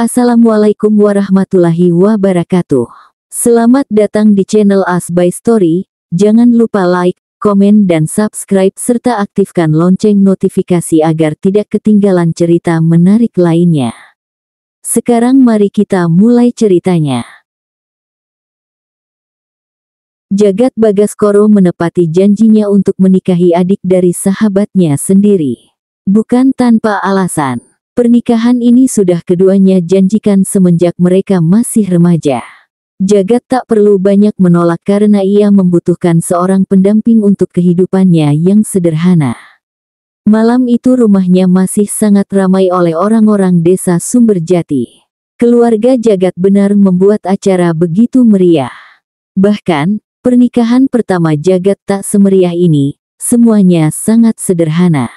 Assalamualaikum warahmatullahi wabarakatuh. Selamat datang di channel As by Story. Jangan lupa like, komen dan subscribe serta aktifkan lonceng notifikasi agar tidak ketinggalan cerita menarik lainnya. Sekarang mari kita mulai ceritanya. Jagat Bagaskoro menepati janjinya untuk menikahi adik dari sahabatnya sendiri. Bukan tanpa alasan. Pernikahan ini sudah keduanya janjikan semenjak mereka masih remaja. Jagat tak perlu banyak menolak karena ia membutuhkan seorang pendamping untuk kehidupannya yang sederhana. Malam itu rumahnya masih sangat ramai oleh orang-orang desa Sumberjati. Keluarga Jagat benar membuat acara begitu meriah. Bahkan, pernikahan pertama Jagat tak semeriah ini, semuanya sangat sederhana.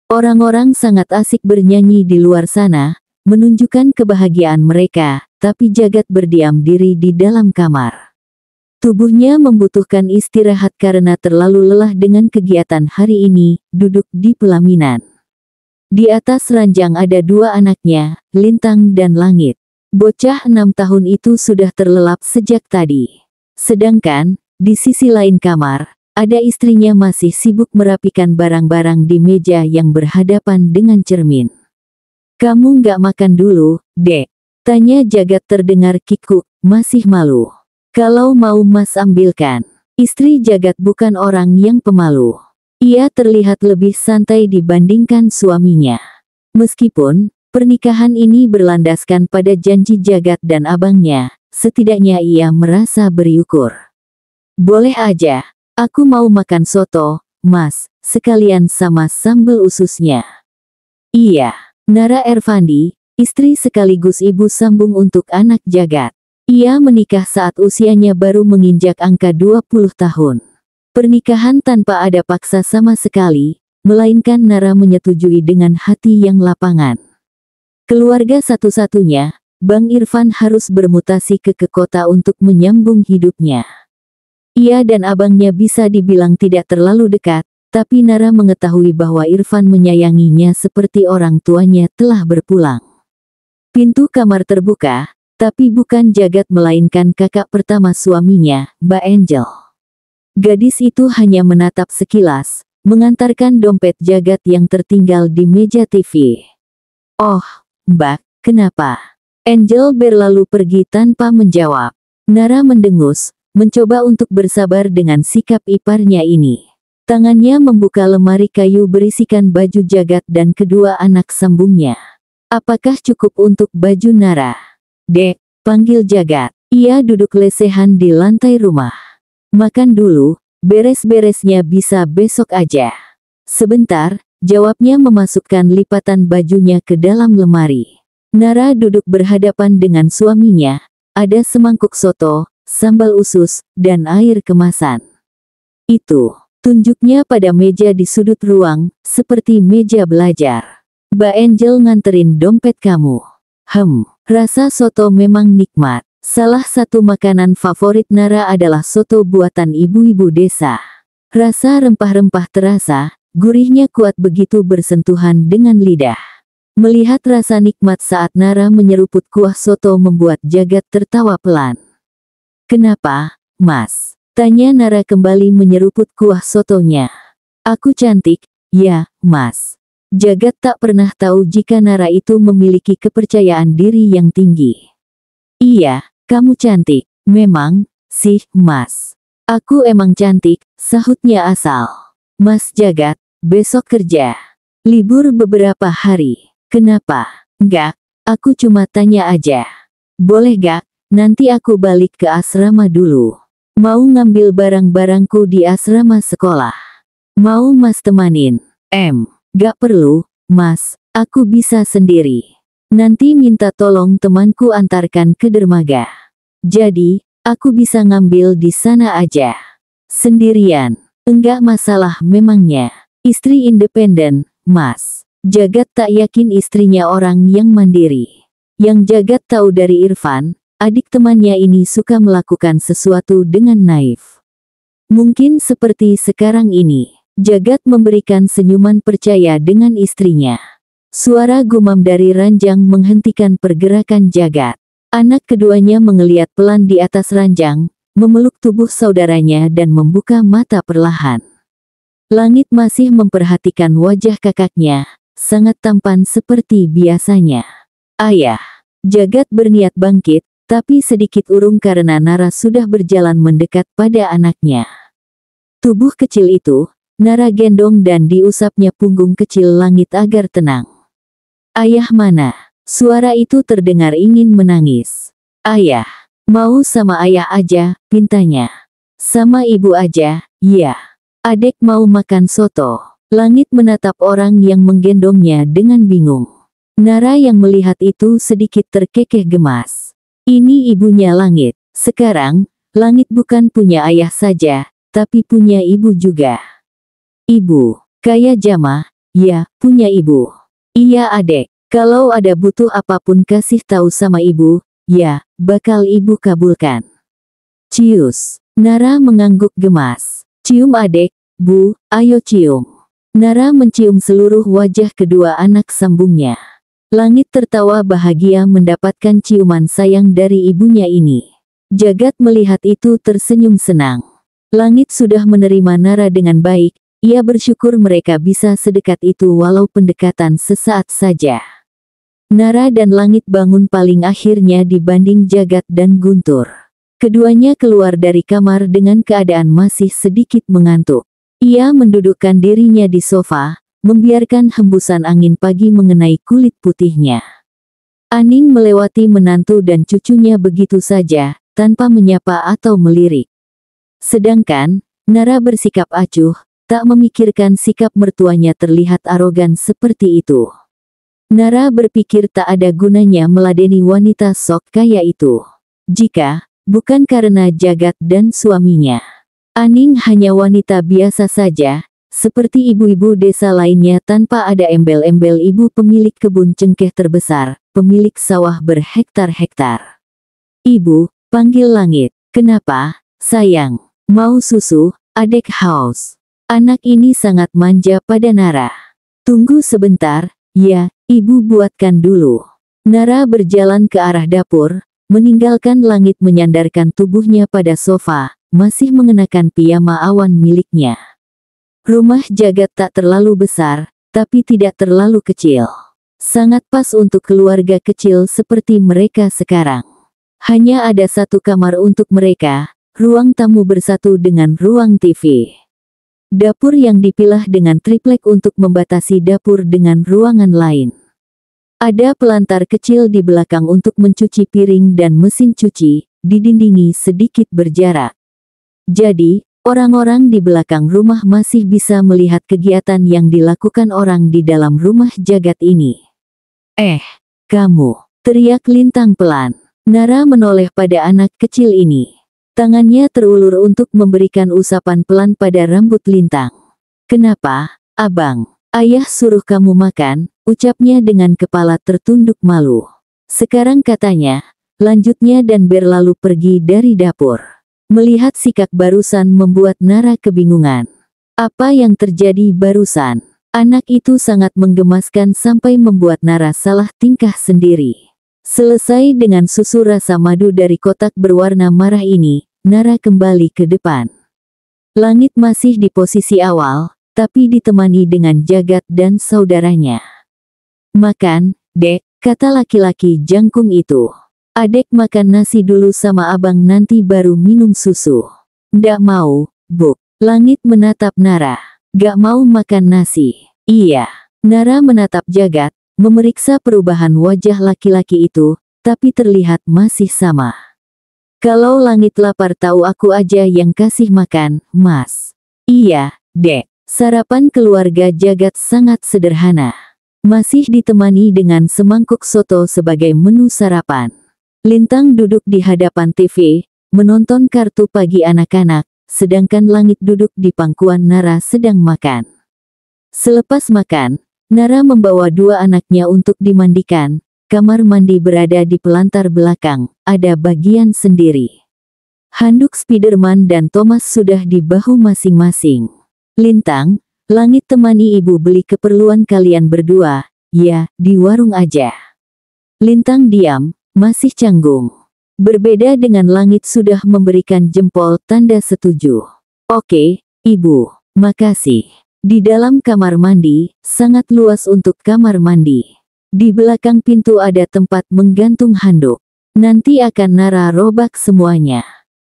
Orang-orang sangat asik bernyanyi di luar sana, menunjukkan kebahagiaan mereka, tapi Jagat berdiam diri di dalam kamar. Tubuhnya membutuhkan istirahat karena terlalu lelah dengan kegiatan hari ini, duduk di pelaminan. Di atas ranjang ada dua anaknya, Lintang dan Langit. Bocah 6 tahun itu sudah terlelap sejak tadi. Sedangkan, di sisi lain kamar, ada istrinya masih sibuk merapikan barang-barang di meja yang berhadapan dengan cermin. "Kamu nggak makan dulu, Dek?" tanya Jagat terdengar kikuk, masih malu. "Kalau mau Mas ambilkan." Istri Jagat bukan orang yang pemalu. Ia terlihat lebih santai dibandingkan suaminya. Meskipun, pernikahan ini berlandaskan pada janji Jagat dan abangnya, setidaknya ia merasa bersyukur. "Boleh aja. Aku mau makan soto, Mas, sekalian sama sambal ususnya." "Iya." Nara Ervandi, istri sekaligus ibu sambung untuk anak Jagat. Ia menikah saat usianya baru menginjak angka 20 tahun. Pernikahan tanpa ada paksa sama sekali, melainkan Nara menyetujui dengan hati yang lapangan. Keluarga satu-satunya, Bang Irfan harus bermutasi ke kota untuk menyambung hidupnya. Ia dan abangnya bisa dibilang tidak terlalu dekat, tapi Nara mengetahui bahwa Irfan menyayanginya seperti orang tuanya telah berpulang. Pintu kamar terbuka, tapi bukan Jagat melainkan kakak pertama suaminya, Mbak Angel. Gadis itu hanya menatap sekilas, mengantarkan dompet Jagat yang tertinggal di meja TV. "Oh, Mbak, kenapa?" Angel berlalu pergi tanpa menjawab. Nara mendengus, mencoba untuk bersabar dengan sikap iparnya ini. Tangannya membuka lemari kayu berisikan baju Jagat dan kedua anak sambungnya. "Apakah cukup untuk baju Nara?" "Dek," panggil Jagat. Ia duduk lesehan di lantai rumah. "Makan dulu, beres-beresnya bisa besok aja." "Sebentar," jawabnya memasukkan lipatan bajunya ke dalam lemari. Nara duduk berhadapan dengan suaminya. Ada semangkuk soto, sambal usus, dan air kemasan. "Itu," tunjuknya pada meja di sudut ruang, seperti meja belajar. "Mbak Angel nganterin dompet kamu." Rasa soto memang nikmat. Salah satu makanan favorit Nara adalah soto buatan ibu-ibu desa. Rasa rempah-rempah terasa, gurihnya kuat begitu bersentuhan dengan lidah. Melihat rasa nikmat saat Nara menyeruput kuah soto membuat Jagat tertawa pelan. "Kenapa, Mas?" tanya Nara kembali menyeruput kuah sotonya. "Aku cantik, ya, Mas." Jagat tak pernah tahu jika Nara itu memiliki kepercayaan diri yang tinggi. "Iya, kamu cantik. Memang, sih, Mas." "Aku emang cantik," sahutnya asal. "Mas Jagat, besok kerja. Libur beberapa hari." "Kenapa?" "Enggak, aku cuma tanya aja." "Boleh gak? Nanti aku balik ke asrama dulu. Mau ngambil barang-barangku di asrama sekolah. Mau Mas temanin?" "Gak perlu, Mas, aku bisa sendiri. Nanti minta tolong temanku antarkan ke dermaga. Jadi, aku bisa ngambil di sana aja." "Sendirian?" "Enggak masalah memangnya. Istri independen, Mas." Jagat tak yakin istrinya orang yang mandiri. Yang Jagat tahu dari Irfan, adik temannya ini suka melakukan sesuatu dengan naif. Mungkin seperti sekarang ini, Jagat memberikan senyuman percaya dengan istrinya. Suara gumam dari ranjang menghentikan pergerakan Jagat. Anak keduanya mengeliat pelan di atas ranjang, memeluk tubuh saudaranya dan membuka mata perlahan. Langit masih memperhatikan wajah kakaknya, sangat tampan seperti biasanya. Ayah. Jagat berniat bangkit, tapi sedikit urung karena Nara sudah berjalan mendekat pada anaknya. Tubuh kecil itu, Nara gendong dan diusapnya punggung kecil Langit agar tenang. Ayah mana? Suara itu terdengar ingin menangis. Ayah. Mau sama ayah aja, pintanya. Sama ibu aja, ya. Adek mau makan soto. Langit menatap orang yang menggendongnya dengan bingung. Nara yang melihat itu sedikit terkekeh gemas. Ini ibunya Langit. Sekarang, Langit bukan punya ayah saja, tapi punya ibu juga. Ibu, kayak Jama, ya, punya ibu. Iya adek, kalau ada butuh apapun kasih tahu sama ibu, ya, bakal ibu kabulkan. Cius, Nara mengangguk gemas. Cium adek, bu, ayo cium. Nara mencium seluruh wajah kedua anak sambungnya. Langit tertawa bahagia mendapatkan ciuman sayang dari ibunya ini. Jagat melihat itu tersenyum senang. Langit sudah menerima Nara dengan baik, ia bersyukur mereka bisa sedekat itu walau pendekatan sesaat saja. Nara dan Langit bangun paling akhirnya dibanding Jagat dan Guntur. Keduanya keluar dari kamar dengan keadaan masih sedikit mengantuk. Ia mendudukkan dirinya di sofa, membiarkan hembusan angin pagi mengenai kulit putihnya. Aning melewati menantu dan cucunya begitu saja, tanpa menyapa atau melirik. Sedangkan, Nara bersikap acuh, tak memikirkan sikap mertuanya terlihat arogan seperti itu. Nara berpikir tak ada gunanya meladeni wanita sok kaya itu. Jika, bukan karena Jagat dan suaminya. Aning hanya wanita biasa saja, seperti ibu-ibu desa lainnya tanpa ada embel-embel ibu pemilik kebun cengkeh terbesar, pemilik sawah berhektar-hektar. Ibu, panggil Langit. Kenapa, sayang? Mau susu, adek haus. Anak ini sangat manja pada Nara. Tunggu sebentar, ya, ibu buatkan dulu. Nara berjalan ke arah dapur, meninggalkan Langit menyandarkan tubuhnya pada sofa, masih mengenakan piyama awan miliknya. Rumah Jagat tak terlalu besar, tapi tidak terlalu kecil. Sangat pas untuk keluarga kecil seperti mereka sekarang. Hanya ada satu kamar untuk mereka, ruang tamu bersatu dengan ruang TV. Dapur yang dipilah dengan triplek untuk membatasi dapur dengan ruangan lain. Ada pelantar kecil di belakang untuk mencuci piring dan mesin cuci, didindingi sedikit berjarak. Jadi, orang-orang di belakang rumah masih bisa melihat kegiatan yang dilakukan orang di dalam rumah Jagat ini. Kamu, teriak Lintang pelan. Nara menoleh pada anak kecil ini. Tangannya terulur untuk memberikan usapan pelan pada rambut Lintang. Kenapa, abang? Ayah suruh kamu makan, ucapnya dengan kepala tertunduk malu. Sekarang katanya, lanjutnya dan berlalu pergi dari dapur. Melihat sikap barusan membuat Nara kebingungan. Apa yang terjadi barusan? Anak itu sangat menggemaskan sampai membuat Nara salah tingkah sendiri. Selesai dengan susu rasa madu dari kotak berwarna merah ini, Nara kembali ke depan. Langit masih di posisi awal, tapi ditemani dengan Jagat dan saudaranya. Makan, dek, kata laki-laki jangkung itu. Adek makan nasi dulu sama abang nanti baru minum susu. Ndak mau, Buk. Langit menatap Nara. Gak mau makan nasi. Iya. Nara menatap Jagat, memeriksa perubahan wajah laki-laki itu, tapi terlihat masih sama. Kalau Langit lapar tahu aku aja yang kasih makan, Mas. Iya, dek. Sarapan keluarga Jagat sangat sederhana. Masih ditemani dengan semangkuk soto sebagai menu sarapan. Lintang duduk di hadapan TV, menonton kartu pagi anak-anak, sedangkan Langit duduk di pangkuan Nara sedang makan. Selepas makan, Nara membawa dua anaknya untuk dimandikan. Kamar mandi berada di pelantar belakang, ada bagian sendiri. Handuk Spiderman dan Thomas sudah di bahu masing-masing. Lintang, Langit temani ibu beli keperluan kalian berdua, ya, di warung aja. Lintang diam, masih canggung. Berbeda dengan langit sudah memberikan jempol tanda setuju. Oke, Ibu, makasih. Di dalam kamar mandi, sangat luas untuk kamar mandi. Di belakang pintu ada tempat menggantung handuk. Nanti akan Nara robak semuanya.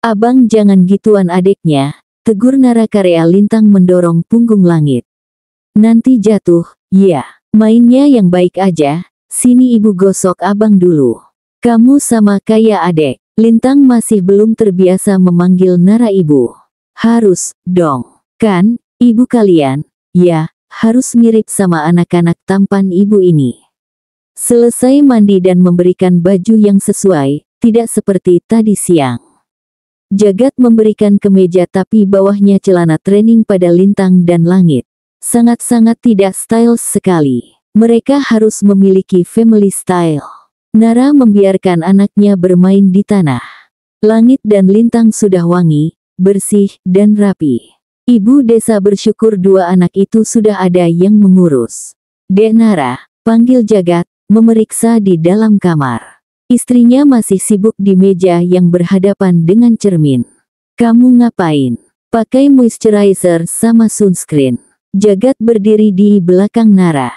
Abang jangan gituan adiknya, tegur Nara Karya Lintang mendorong punggung langit. Nanti jatuh, ya. Mainnya yang baik aja, sini ibu gosok abang dulu. Kamu sama kayak adek. Lintang masih belum terbiasa memanggil Nara ibu. Harus, dong. Kan, ibu kalian, ya, harus mirip sama anak-anak tampan ibu ini. Selesai mandi dan memberikan baju yang sesuai, tidak seperti tadi siang. Jagat memberikan kemeja tapi bawahnya celana training pada Lintang dan Langit. Sangat-sangat tidak stylish sekali. Mereka harus memiliki family style. Nara membiarkan anaknya bermain di tanah. Langit dan Lintang sudah wangi, bersih, dan rapi. Ibu desa bersyukur dua anak itu sudah ada yang mengurus. Dek Nara, panggil Jagat, memeriksa di dalam kamar. Istrinya masih sibuk di meja yang berhadapan dengan cermin. Kamu ngapain? Pakai moisturizer sama sunscreen. Jagat berdiri di belakang Nara.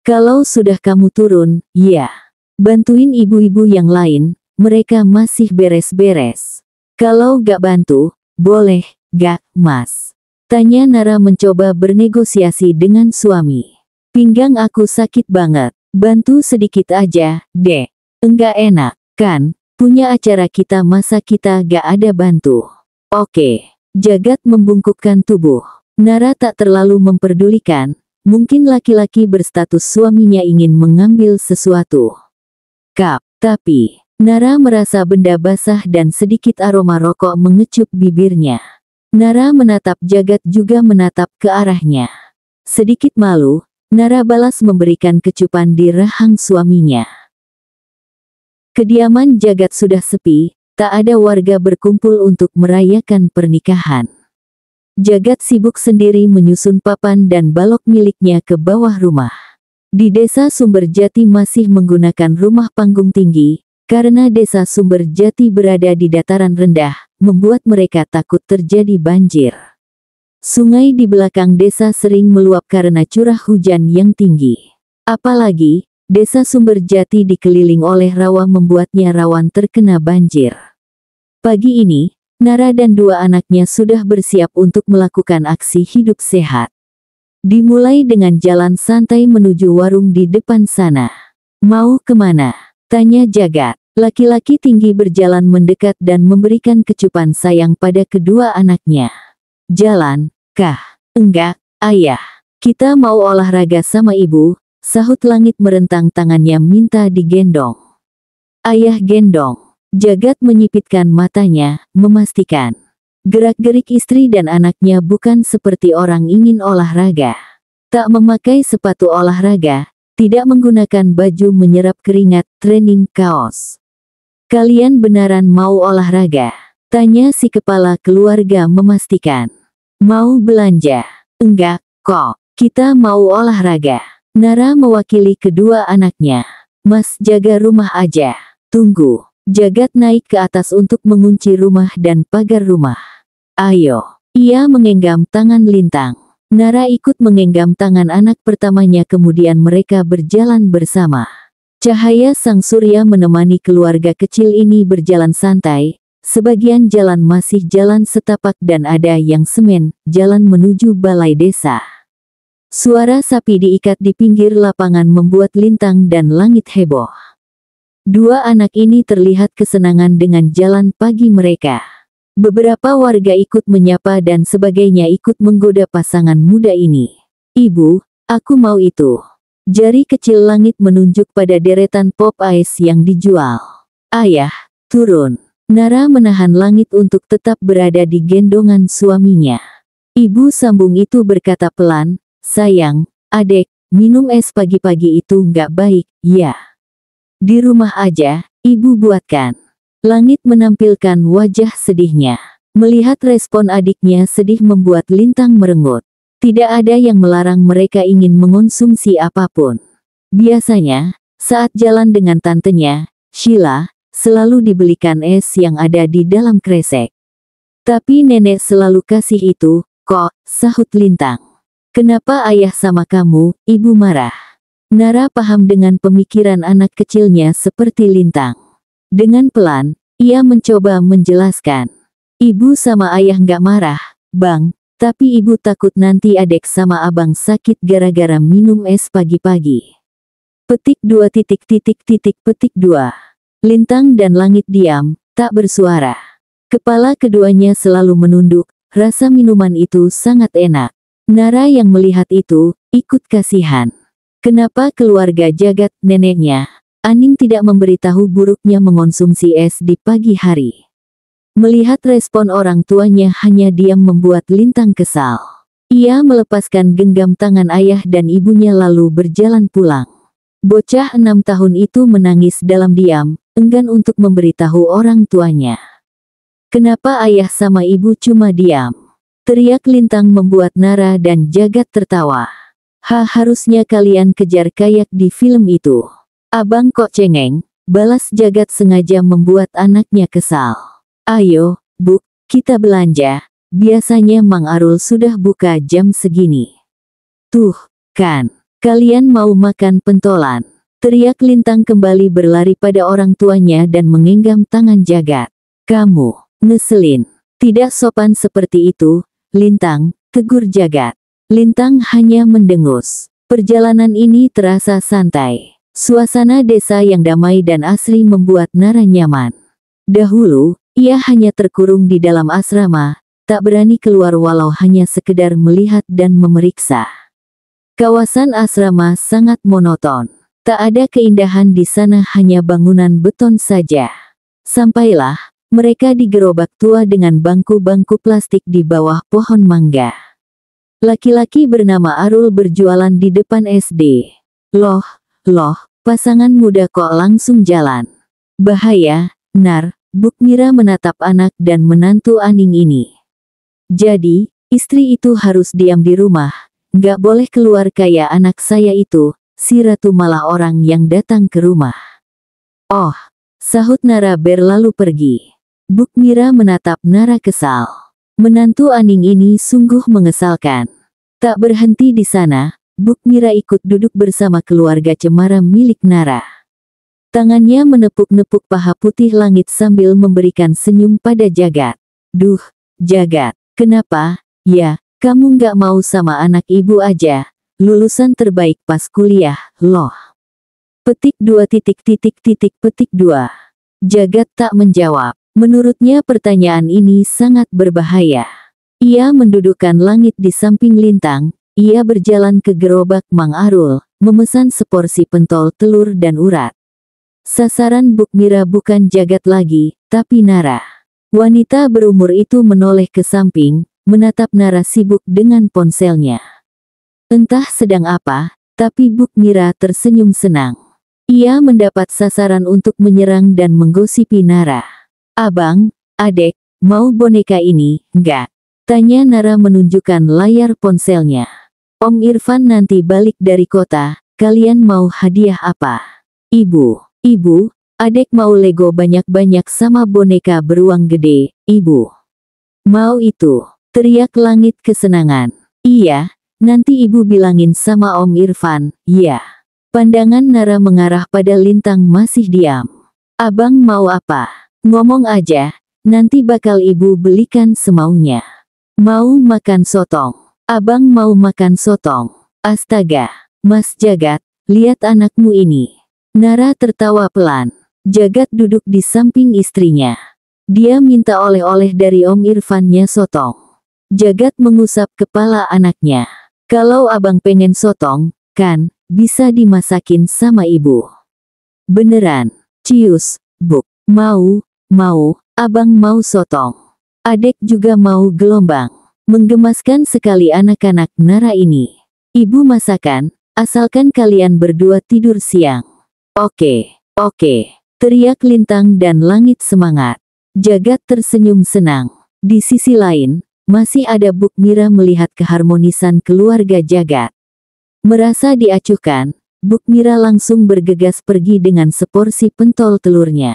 Kalau sudah kamu turun, ya. Bantuin ibu-ibu yang lain, mereka masih beres-beres. Kalau gak bantu, boleh, gak, Mas? Tanya Nara mencoba bernegosiasi dengan suami. Pinggang aku sakit banget, bantu sedikit aja, dek. Enggak enak, kan? Punya acara kita masa kita gak ada bantu. Oke. Jagat membungkukkan tubuh. Nara tak terlalu memperdulikan, mungkin laki-laki berstatus suaminya ingin mengambil sesuatu. Tapi, Nara merasa benda basah dan sedikit aroma rokok mengecup bibirnya. Nara menatap Jagat juga menatap ke arahnya. Sedikit malu, Nara balas memberikan kecupan di rahang suaminya. Kediaman Jagat sudah sepi, tak ada warga berkumpul untuk merayakan pernikahan. Jagat sibuk sendiri menyusun papan dan balok miliknya ke bawah rumah. Di desa Sumberjati masih menggunakan rumah panggung tinggi, karena desa Sumberjati berada di dataran rendah, membuat mereka takut terjadi banjir. Sungai di belakang desa sering meluap karena curah hujan yang tinggi. Apalagi, desa Sumberjati dikeliling oleh rawa membuatnya rawan terkena banjir. Pagi ini, Nara dan dua anaknya sudah bersiap untuk melakukan aksi hidup sehat. Dimulai dengan jalan santai menuju warung di depan sana. Mau kemana? Tanya Jagat. Laki-laki tinggi berjalan mendekat dan memberikan kecupan sayang pada kedua anaknya. Jalan, kah? Enggak, ayah. Kita mau olahraga sama ibu, sahut Langit merentang tangannya minta digendong. Ayah gendong. Jagat menyipitkan matanya, memastikan. Gerak-gerik istri dan anaknya bukan seperti orang ingin olahraga. Tak memakai sepatu olahraga, tidak menggunakan baju menyerap keringat, training kaos. Kalian beneran mau olahraga? Tanya si kepala keluarga memastikan. Mau belanja? Enggak, kok. Kita mau olahraga. Nara mewakili kedua anaknya. Mas jaga rumah aja. Tunggu. Jagat naik ke atas untuk mengunci rumah dan pagar rumah. Ayo. Ia menggenggam tangan Lintang. Nara ikut menggenggam tangan anak pertamanya kemudian mereka berjalan bersama. Cahaya sang surya menemani keluarga kecil ini berjalan santai, sebagian jalan masih jalan setapak dan ada yang semen, jalan menuju balai desa. Suara sapi diikat di pinggir lapangan membuat Lintang dan Langit heboh. Dua anak ini terlihat kesenangan dengan jalan pagi mereka. Beberapa warga ikut menyapa dan sebagainya ikut menggoda pasangan muda ini. Ibu, aku mau itu. Jari kecil Langit menunjuk pada deretan pop ice yang dijual. Ayah, turun. Nara menahan Langit untuk tetap berada di gendongan suaminya. Ibu sambung itu berkata pelan, sayang, adek, minum es pagi-pagi itu nggak baik, ya. Di rumah aja, ibu buatkan. Langit menampilkan wajah sedihnya. Melihat respon adiknya sedih membuat Lintang merengut. Tidak ada yang melarang mereka ingin mengonsumsi apapun. Biasanya, saat jalan dengan tantenya, Sheila, selalu dibelikan es yang ada di dalam kresek. Tapi nenek selalu kasih itu, kok, sahut Lintang. Kenapa ayah sama kamu, ibu marah? Nara paham dengan pemikiran anak kecilnya seperti Lintang. Dengan pelan, ia mencoba menjelaskan. Ibu sama ayah nggak marah, Bang, tapi ibu takut nanti adek sama abang sakit gara-gara minum es pagi-pagi. Petik 2. Lintang dan Langit diam, tak bersuara. Kepala keduanya selalu menunduk, rasa minuman itu sangat enak. Nara yang melihat itu, ikut kasihan. Kenapa keluarga Jagat, neneknya, Aning tidak memberitahu buruknya mengonsumsi es di pagi hari? Melihat respon orang tuanya hanya diam membuat Lintang kesal. Ia melepaskan genggam tangan ayah dan ibunya lalu berjalan pulang. Bocah 6 tahun itu menangis dalam diam, enggan untuk memberitahu orang tuanya. Kenapa ayah sama ibu cuma diam? Teriak Lintang membuat Nara dan Jagat tertawa. Harusnya kalian kejar kayak di film itu. Abang kok cengeng, balas Jagat sengaja membuat anaknya kesal. Ayo, Buk, kita belanja. Biasanya Mang Arul sudah buka jam segini. Tuh, kan. Kalian mau makan pentolan? Teriak Lintang kembali berlari pada orang tuanya dan menggenggam tangan Jagat. Kamu, ngeselin. Tidak sopan seperti itu, Lintang, tegur Jagat. Lintang hanya mendengus. Perjalanan ini terasa santai. Suasana desa yang damai dan asri membuat Nara nyaman. Dahulu, ia hanya terkurung di dalam asrama, tak berani keluar walau hanya sekedar melihat dan memeriksa. Kawasan asrama sangat monoton. Tak ada keindahan di sana, hanya bangunan beton saja. Sampailah, mereka di gerobak tua dengan bangku-bangku plastik di bawah pohon mangga. Laki-laki bernama Arul berjualan di depan SD. Loh, pasangan muda kok langsung jalan. Bahaya, Nar, Buk Mira menatap anak dan menantu Aning ini. Jadi, istri itu harus diam di rumah. Nggak boleh keluar kayak anak saya itu, si Ratu malah orang yang datang ke rumah. Oh, sahut Nara berlalu pergi. Buk Mira menatap Nara kesal. Menantu Aning ini sungguh mengesalkan. Tak berhenti di sana, Buk Mira ikut duduk bersama keluarga cemara milik Nara. Tangannya menepuk-nepuk paha putih Langit sambil memberikan senyum pada Jagat. Duh, Jagat, kenapa, ya? Kamu nggak mau sama anak ibu aja, lulusan terbaik pas kuliah, loh. Petik 2. Jagat tak menjawab. Menurutnya pertanyaan ini sangat berbahaya. Ia mendudukkan Langit di samping Lintang, ia berjalan ke gerobak Mang Arul, memesan seporsi pentol telur dan urat. Sasaran Buk Mira bukan Jagat lagi, tapi Nara. Wanita berumur itu menoleh ke samping, menatap Nara sibuk dengan ponselnya. Entah sedang apa, tapi Buk Mira tersenyum senang. Ia mendapat sasaran untuk menyerang dan menggosipi Nara. Abang, adek, mau boneka ini, enggak? Tanya Nara menunjukkan layar ponselnya. Om Irfan nanti balik dari kota, kalian mau hadiah apa? Ibu, adek mau Lego banyak-banyak sama boneka beruang gede, ibu. Mau itu. Teriak Langit kesenangan. Iya, nanti ibu bilangin sama Om Irfan, ya. Pandangan Nara mengarah pada Lintang masih diam. Abang mau apa? Ngomong aja, nanti bakal ibu belikan semaunya. Mau makan sotong. Abang mau makan sotong. Astaga, Mas Jagat, lihat anakmu ini. Nara tertawa pelan. Jagat duduk di samping istrinya. Dia minta oleh-oleh dari Om Irfannya sotong. Jagat mengusap kepala anaknya. Kalau abang pengen sotong, kan, bisa dimasakin sama ibu. Beneran, cius, Buk, mau, abang mau sotong. Adek juga mau gelombang. Menggemaskan sekali anak-anak Nara ini. Ibu masakan, asalkan kalian berdua tidur siang. Oke, teriak Lintang dan Langit semangat. Jagat tersenyum senang. Di sisi lain, masih ada Buk Mira melihat keharmonisan keluarga Jagat. Merasa diacuhkan, Buk Mira langsung bergegas pergi dengan seporsi pentol telurnya.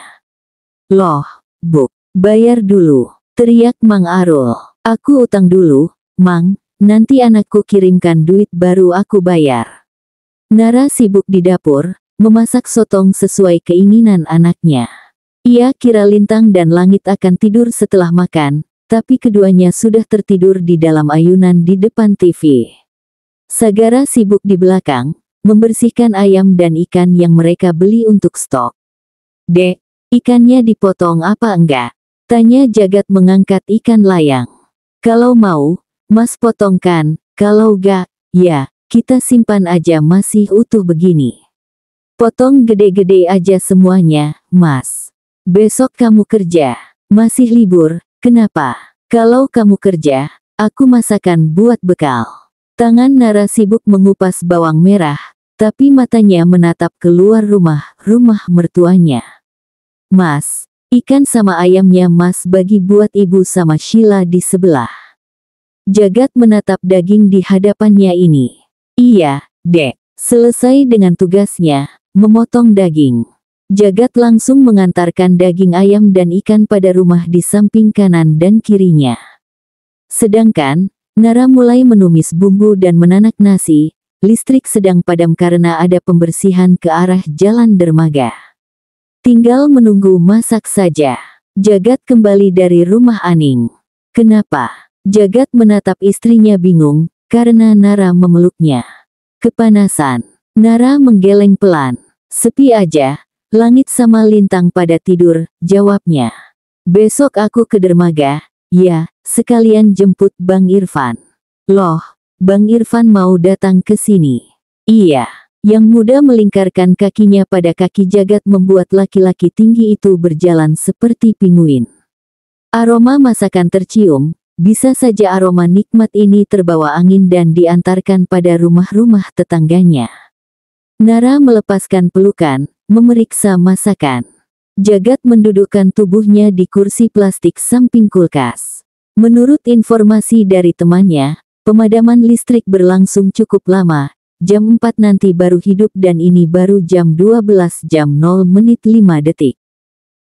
"Loh, Buk, bayar dulu," teriak Mang Arul. "Aku utang dulu, Mang, nanti anakku kirimkan duit baru aku bayar." Nara sibuk di dapur, memasak sotong sesuai keinginan anaknya. Ia kira Lintang dan Langit akan tidur setelah makan, tapi keduanya sudah tertidur di dalam ayunan di depan TV. Sagara sibuk di belakang, membersihkan ayam dan ikan yang mereka beli untuk stok. "Dek, ikannya dipotong apa enggak?" tanya Jagat mengangkat ikan layang. "Kalau mau, Mas potongkan, kalau enggak, ya, kita simpan aja masih utuh begini." "Potong gede-gede aja semuanya, Mas. Besok kamu kerja, masih libur, kenapa? Kalau kamu kerja, aku masakan buat bekal." Tangan Nara sibuk mengupas bawang merah, tapi matanya menatap keluar rumah mertuanya. "Mas, ikan sama ayamnya Mas bagi buat ibu sama Sheila di sebelah." Jagat menatap daging di hadapannya ini. "Iya, Dek." Selesai dengan tugasnya, memotong daging, Jagat langsung mengantarkan daging ayam dan ikan pada rumah di samping kanan dan kirinya. Sedangkan, Nara mulai menumis bumbu dan menanak nasi. Listrik sedang padam karena ada pembersihan ke arah jalan dermaga. Tinggal menunggu masak saja. Jagat kembali dari rumah Aning. "Kenapa?" Jagat menatap istrinya bingung, karena Nara memeluknya. "Kepanasan." Nara menggeleng pelan. "Sepi aja, Langit sama Lintang pada tidur," jawabnya. "Besok aku ke dermaga, ya, sekalian jemput Bang Irfan." "Loh, Bang Irfan mau datang ke sini?" "Iya." Yang muda melingkarkan kakinya pada kaki Jagat membuat laki-laki tinggi itu berjalan seperti pinguin. Aroma masakan tercium, bisa saja aroma nikmat ini terbawa angin dan diantarkan pada rumah-rumah tetangganya. Nara melepaskan pelukan, memeriksa masakan. Jagat mendudukkan tubuhnya di kursi plastik samping kulkas. Menurut informasi dari temannya, pemadaman listrik berlangsung cukup lama, jam 4 nanti baru hidup dan ini baru jam 12 jam 0 menit 5 detik.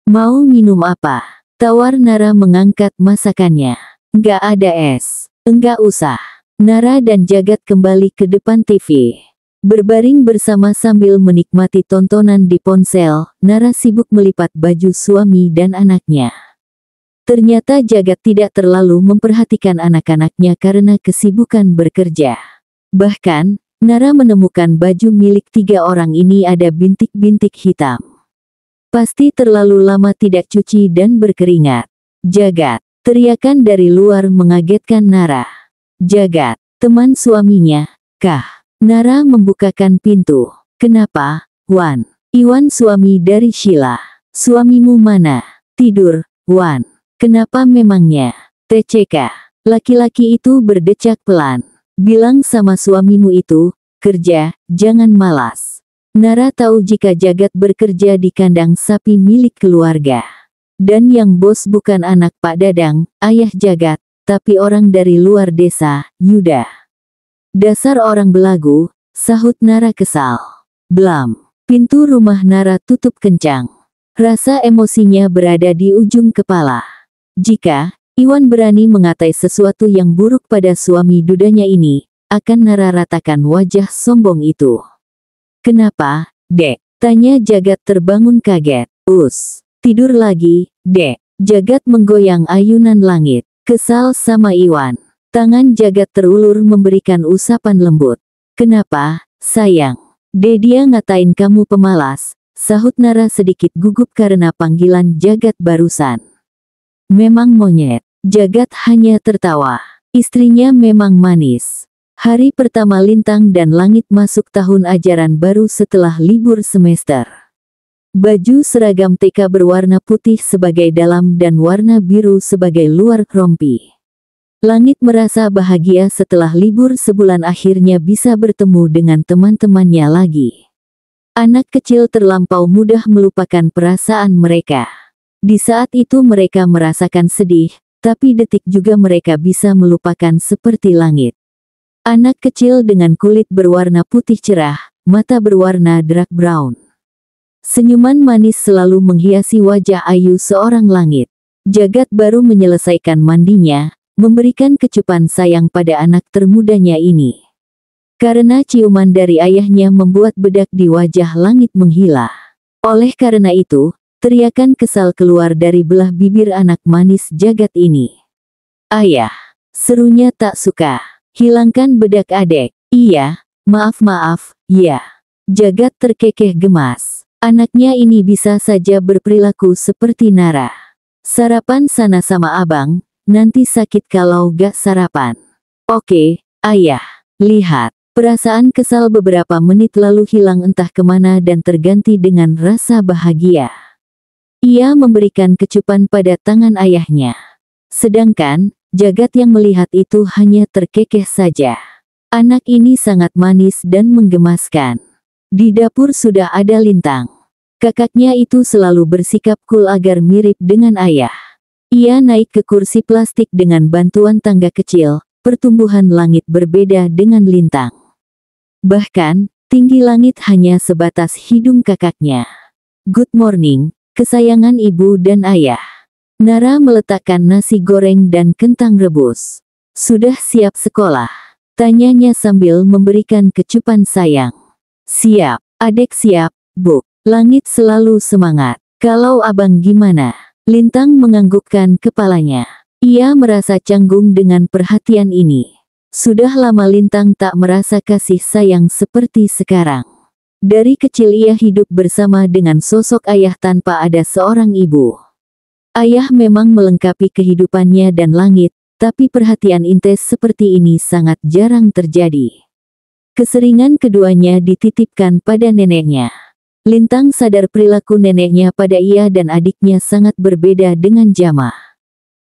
"Mau minum apa?" tawar Nara mengangkat masakannya. "Nggak ada es." "Enggak usah." Nara dan Jagat kembali ke depan TV. Berbaring bersama sambil menikmati tontonan di ponsel, Nara sibuk melipat baju suami dan anaknya. Ternyata Jagat tidak terlalu memperhatikan anak-anaknya karena kesibukan bekerja. Bahkan, Nara menemukan baju milik 3 orang ini ada bintik-bintik hitam. Pasti terlalu lama tidak cuci dan berkeringat. "Jagat!" teriakan dari luar mengagetkan Nara. "Jagat, teman suaminya, kah?" Nara membukakan pintu. "Kenapa, Wan?" "Iwan suami dari Sheila." "Suamimu mana?" "Tidur, Wan." "Kenapa memangnya?" "TCK." Laki-laki itu berdecak pelan. "Bilang sama suamimu itu, kerja, jangan malas." Nara tahu jika Jagat bekerja di kandang sapi milik keluarga. Dan yang bos bukan anak Pak Dadang, ayah Jagat, tapi orang dari luar desa, Yuda. "Dasar orang belagu," sahut Nara kesal. Blam. Pintu rumah Nara tutup kencang. Rasa emosinya berada di ujung kepala. Jika Iwan berani mengatai sesuatu yang buruk pada suami dudanya ini, akan Nara ratakan wajah sombong itu. "Kenapa, Dek?" tanya Jagat terbangun kaget. Tidur lagi, Dek." Jagat menggoyang ayunan langit. Kesal sama Iwan. Tangan Jagat terulur memberikan usapan lembut. "Kenapa, sayang?" Dia ngatain kamu pemalas," sahut Nara sedikit gugup karena panggilan Jagat barusan. "Memang monyet." Jagat hanya tertawa. Istrinya memang manis. Hari pertama Lintang dan Langit masuk tahun ajaran baru setelah libur semester. Baju seragam TK berwarna putih sebagai dalam dan warna biru sebagai luar rompi. Langit merasa bahagia setelah libur sebulan akhirnya bisa bertemu dengan teman-temannya lagi. Anak kecil terlampau mudah melupakan perasaan mereka. Di saat itu mereka merasakan sedih, tapi detik juga mereka bisa melupakan seperti Langit. Anak kecil dengan kulit berwarna putih cerah, mata berwarna dark brown. Senyuman manis selalu menghiasi wajah ayu seorang langit. Jagat baru menyelesaikan mandinya, memberikan kecupan sayang pada anak termudanya ini. Karena ciuman dari ayahnya membuat bedak di wajah langit menghila. Oleh karena itu, teriakan kesal keluar dari belah bibir anak manis Jagat ini. "Ayah!" serunya tak suka. "Hilangkan bedak adek." "Iya, maaf, ya." Jagat terkekeh gemas. Anaknya ini bisa saja berperilaku seperti Nara. "Sarapan sana sama abang, nanti sakit kalau gak sarapan." "Oke, ayah." Lihat, perasaan kesal beberapa menit lalu hilang entah kemana dan terganti dengan rasa bahagia. Ia memberikan kecupan pada tangan ayahnya. Sedangkan, Jagat yang melihat itu hanya terkekeh saja. Anak ini sangat manis dan menggemaskan. Di dapur sudah ada Lintang. Kakaknya itu selalu bersikap cool agar mirip dengan ayah. Ia naik ke kursi plastik dengan bantuan tangga kecil, pertumbuhan langit berbeda dengan Lintang. Bahkan, tinggi langit hanya sebatas hidung kakaknya. "Good morning, kesayangan ibu dan ayah." Nara meletakkan nasi goreng dan kentang rebus. "Sudah siap sekolah?" tanyanya sambil memberikan kecupan sayang. "Siap, adek siap, Bu." Langit selalu semangat. "Kalau abang gimana?" Lintang menganggukkan kepalanya. Ia merasa canggung dengan perhatian ini. Sudah lama Lintang tak merasa kasih sayang seperti sekarang. Dari kecil ia hidup bersama dengan sosok ayah tanpa ada seorang ibu. Ayah memang melengkapi kehidupannya dan langit, tapi perhatian intens seperti ini sangat jarang terjadi. Keseringan keduanya dititipkan pada neneknya. Lintang sadar perilaku neneknya pada ia dan adiknya sangat berbeda dengan Jama.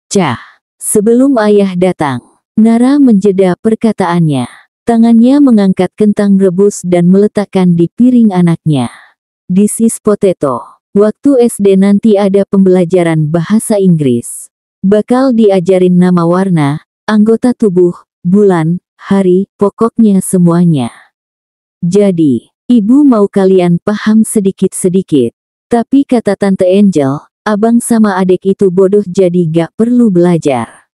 "Cah." Sebelum ayah datang, Nara menjeda perkataannya. Tangannya mengangkat kentang rebus dan meletakkan di piring anaknya. "This is potato. Waktu SD nanti ada pembelajaran bahasa Inggris. Bakal diajarin nama warna, anggota tubuh, bulan, hari, pokoknya semuanya. Jadi, ibu mau kalian paham sedikit-sedikit. Tapi kata Tante Angel, abang sama adek itu bodoh jadi gak perlu belajar."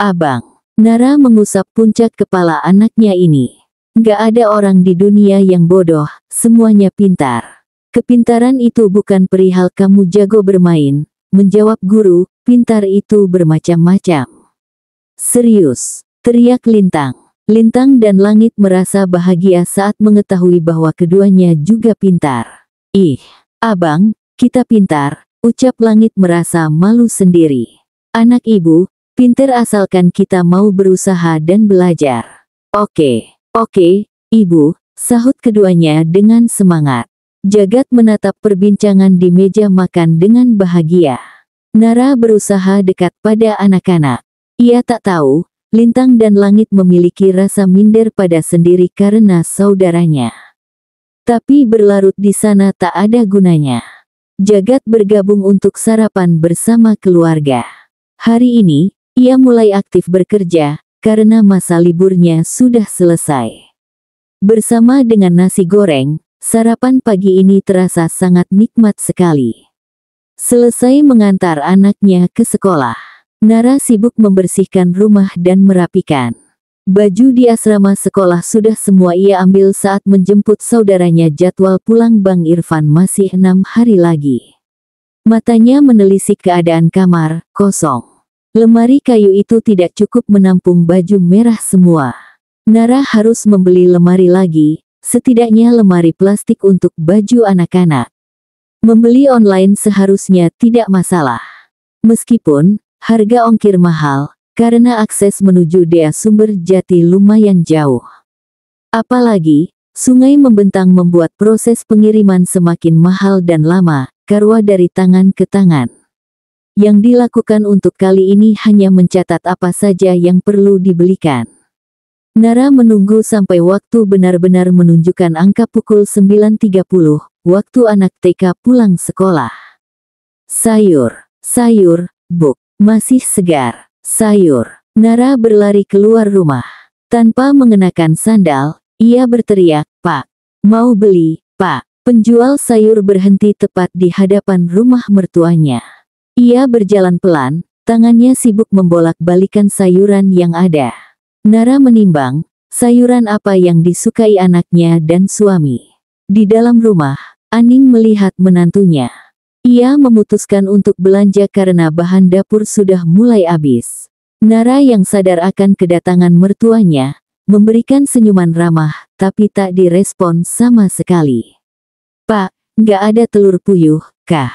"Abang." Nara mengusap puncak kepala anaknya ini. "Gak ada orang di dunia yang bodoh, semuanya pintar. Kepintaran itu bukan perihal kamu jago bermain," menjawab guru, "pintar itu bermacam-macam." "Serius?" teriak Lintang. Lintang dan Langit merasa bahagia saat mengetahui bahwa keduanya juga pintar. "Ih, abang, kita pintar," ucap Langit merasa malu sendiri. "Anak ibu, pintar asalkan kita mau berusaha dan belajar." Oke, ibu," sahut keduanya dengan semangat. Jagat menatap perbincangan di meja makan dengan bahagia. Nara berusaha dekat pada anak-anak. Ia tak tahu, Lintang dan Langit memiliki rasa minder pada sendiri karena saudaranya. Tapi berlarut di sana tak ada gunanya. Jagat bergabung untuk sarapan bersama keluarga. Hari ini, ia mulai aktif bekerja, karena masa liburnya sudah selesai. Bersama dengan nasi goreng, sarapan pagi ini terasa sangat nikmat sekali. Selesai mengantar anaknya ke sekolah, Nara sibuk membersihkan rumah dan merapikan. Baju di asrama sekolah sudah semua ia ambil saat menjemput saudaranya. Jadwal pulang Bang Irfan masih 6 hari lagi. Matanya menelisik keadaan kamar, kosong. Lemari kayu itu tidak cukup menampung baju merah semua. Nara harus membeli lemari lagi, setidaknya lemari plastik untuk baju anak-anak. Membeli online seharusnya tidak masalah. Meskipun harga ongkir mahal, karena akses menuju Dea Sumber Jati lumayan jauh. Apalagi, sungai membentang membuat proses pengiriman semakin mahal dan lama, karwa dari tangan ke tangan. Yang dilakukan untuk kali ini hanya mencatat apa saja yang perlu dibelikan. Nara menunggu sampai waktu benar-benar menunjukkan angka pukul 9.30, waktu anak TK pulang sekolah. Sayur, Buk, masih segar, sayur. Nara berlari keluar rumah. Tanpa mengenakan sandal, ia berteriak, "Pak, Mau beli, Pak? Penjual sayur berhenti tepat di hadapan rumah mertuanya. Ia berjalan pelan, tangannya sibuk membolak-balikan sayuran yang ada. Nara menimbang, sayuran apa yang disukai anaknya dan suami. Di dalam rumah, Aning melihat menantunya. Ia memutuskan untuk belanja karena bahan dapur sudah mulai habis. Nara yang sadar akan kedatangan mertuanya, memberikan senyuman ramah, tapi tak direspon sama sekali. Pak, nggak ada telur puyuh, kah?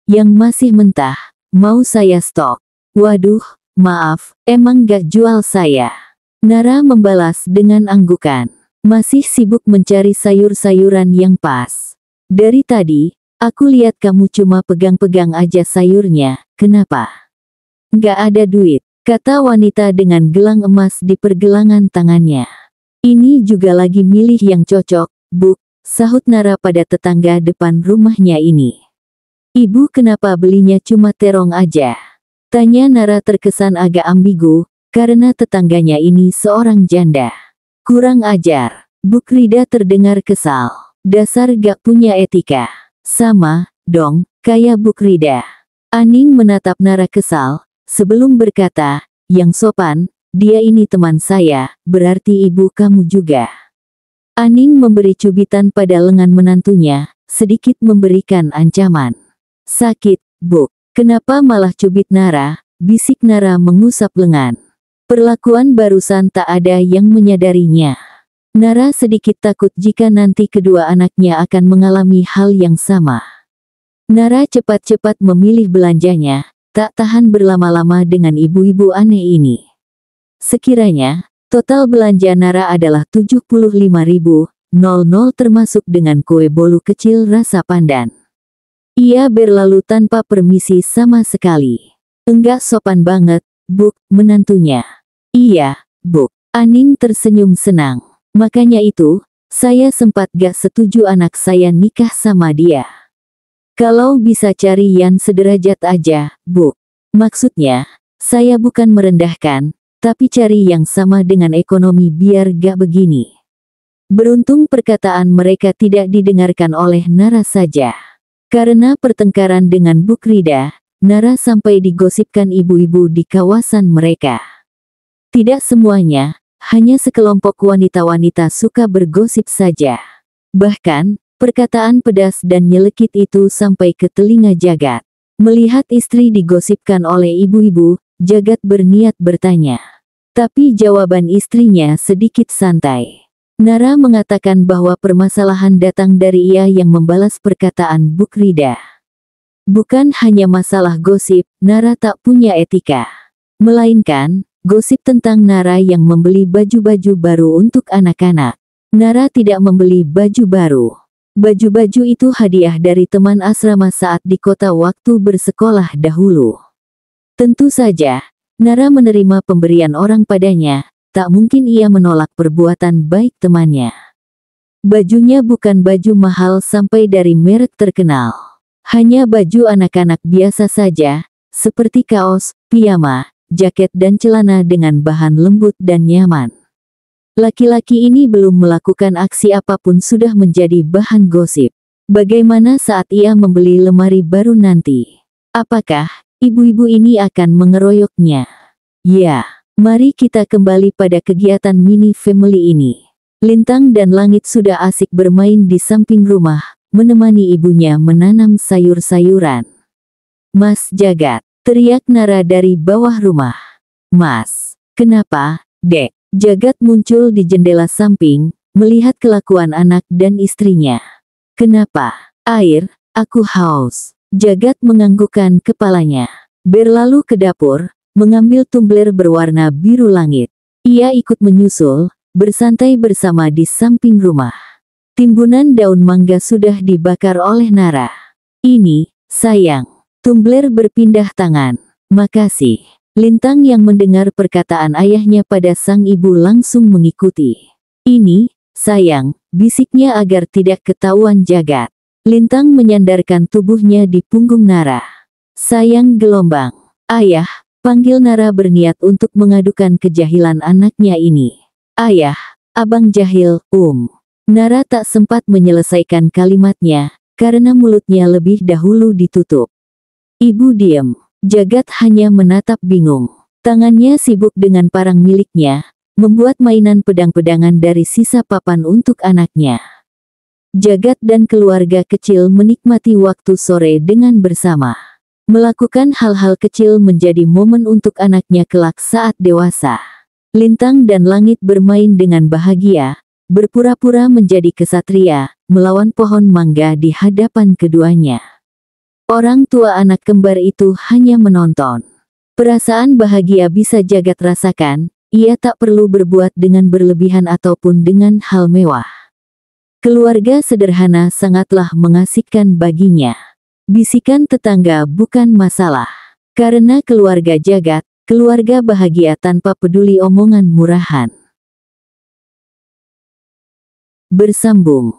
Yang masih mentah, mau saya stok. Waduh, maaf, emang nggak jual saya. Nara membalas dengan anggukan. Masih sibuk mencari sayur-sayuran yang pas. Dari tadi, aku lihat kamu cuma pegang-pegang aja sayurnya, kenapa? Nggak ada duit, kata wanita dengan gelang emas di pergelangan tangannya. Ini juga lagi milih yang cocok, Bu, sahut Nara pada tetangga depan rumahnya ini. Ibu kenapa belinya cuma terong aja? Tanya Nara terkesan agak ambigu, karena tetangganya ini seorang janda. Kurang ajar, Bu Rida terdengar kesal. Dasar gak punya etika. Sama, dong, kayak Bu Rida. Aning menatap Nara kesal, sebelum berkata, yang sopan, dia ini teman saya, berarti ibu kamu juga. Aning memberi cubitan pada lengan menantunya, sedikit memberikan ancaman. Sakit, Bu. Kenapa malah cubit Nara? Bisik Nara mengusap lengan. Perlakuan barusan tak ada yang menyadarinya. Nara sedikit takut jika nanti kedua anaknya akan mengalami hal yang sama. Nara cepat-cepat memilih belanjanya, tak tahan berlama-lama dengan ibu-ibu aneh ini. Sekiranya, total belanja Nara adalah 75.000 termasuk dengan kue bolu kecil rasa pandan. Ia berlalu tanpa permisi sama sekali. Enggak sopan banget, Bu, menantunya. Iya, Bu. Aning tersenyum senang. Makanya itu, saya sempat gak setuju anak saya nikah sama dia. Kalau bisa cari yang sederajat aja, Bu. Maksudnya, saya bukan merendahkan, tapi cari yang sama dengan ekonomi biar gak begini. Beruntung perkataan mereka tidak didengarkan oleh Nara saja. Karena pertengkaran dengan Bu Rida, Nara sampai digosipkan ibu-ibu di kawasan mereka. Tidak semuanya, hanya sekelompok wanita-wanita suka bergosip saja. Bahkan, perkataan pedas dan nyelekit itu sampai ke telinga Jagat. Melihat istri digosipkan oleh ibu-ibu, Jagat berniat bertanya. Tapi jawaban istrinya sedikit santai. Nara mengatakan bahwa permasalahan datang dari ia yang membalas perkataan Bu Rida. Bukan hanya masalah gosip, Nara tak punya etika. Melainkan, gosip tentang Nara yang membeli baju-baju baru untuk anak-anak. Nara tidak membeli baju baru. Baju-baju itu hadiah dari teman asrama saat di kota waktu bersekolah dahulu. Tentu saja, Nara menerima pemberian orang padanya, tak mungkin ia menolak perbuatan baik temannya. Bajunya bukan baju mahal sampai dari merek terkenal. Hanya baju anak-anak biasa saja, seperti kaos, piyama, jaket dan celana dengan bahan lembut dan nyaman. Laki-laki ini belum melakukan aksi apapun sudah menjadi bahan gosip. Bagaimana saat ia membeli lemari baru nanti? Apakah ibu-ibu ini akan mengeroyoknya? Ya, mari kita kembali pada kegiatan mini family ini. Lintang dan Langit sudah asik bermain di samping rumah, menemani ibunya menanam sayur-sayuran. Mas Jagat, teriak Nara dari bawah rumah. Mas, kenapa, Dek? Jagat muncul di jendela samping, melihat kelakuan anak dan istrinya. Kenapa? Air, aku haus. Jagat menganggukkan kepalanya. Berlalu ke dapur, mengambil tumbler berwarna biru langit. Ia ikut menyusul, bersantai bersama di samping rumah. Timbunan daun mangga sudah dibakar oleh Nara. Ini, sayang. Tumbler berpindah tangan. Makasih. Lintang yang mendengar perkataan ayahnya pada sang ibu langsung mengikuti. Ini, sayang, bisiknya agar tidak ketahuan Jagat. Lintang menyandarkan tubuhnya di punggung Nara. Sayang gelombang. Ayah, panggil Nara berniat untuk mengadukan kejahilan anaknya ini. Ayah, abang jahil, Nara tak sempat menyelesaikan kalimatnya, karena mulutnya lebih dahulu ditutup. Ibu diam. Jagat hanya menatap bingung. Tangannya sibuk dengan parang miliknya, membuat mainan pedang-pedangan dari sisa papan untuk anaknya. Jagat dan keluarga kecil menikmati waktu sore dengan bersama. Melakukan hal-hal kecil menjadi momen untuk anaknya kelak saat dewasa. Lintang dan langit bermain dengan bahagia, berpura-pura menjadi kesatria, melawan pohon mangga di hadapan keduanya. Orang tua anak kembar itu hanya menonton. Perasaan bahagia bisa Jagat rasakan, ia tak perlu berbuat dengan berlebihan ataupun dengan hal mewah. Keluarga sederhana sangatlah mengasihkan baginya. Bisikan tetangga bukan masalah. Karena keluarga Jagat, keluarga bahagia tanpa peduli omongan murahan. Bersambung.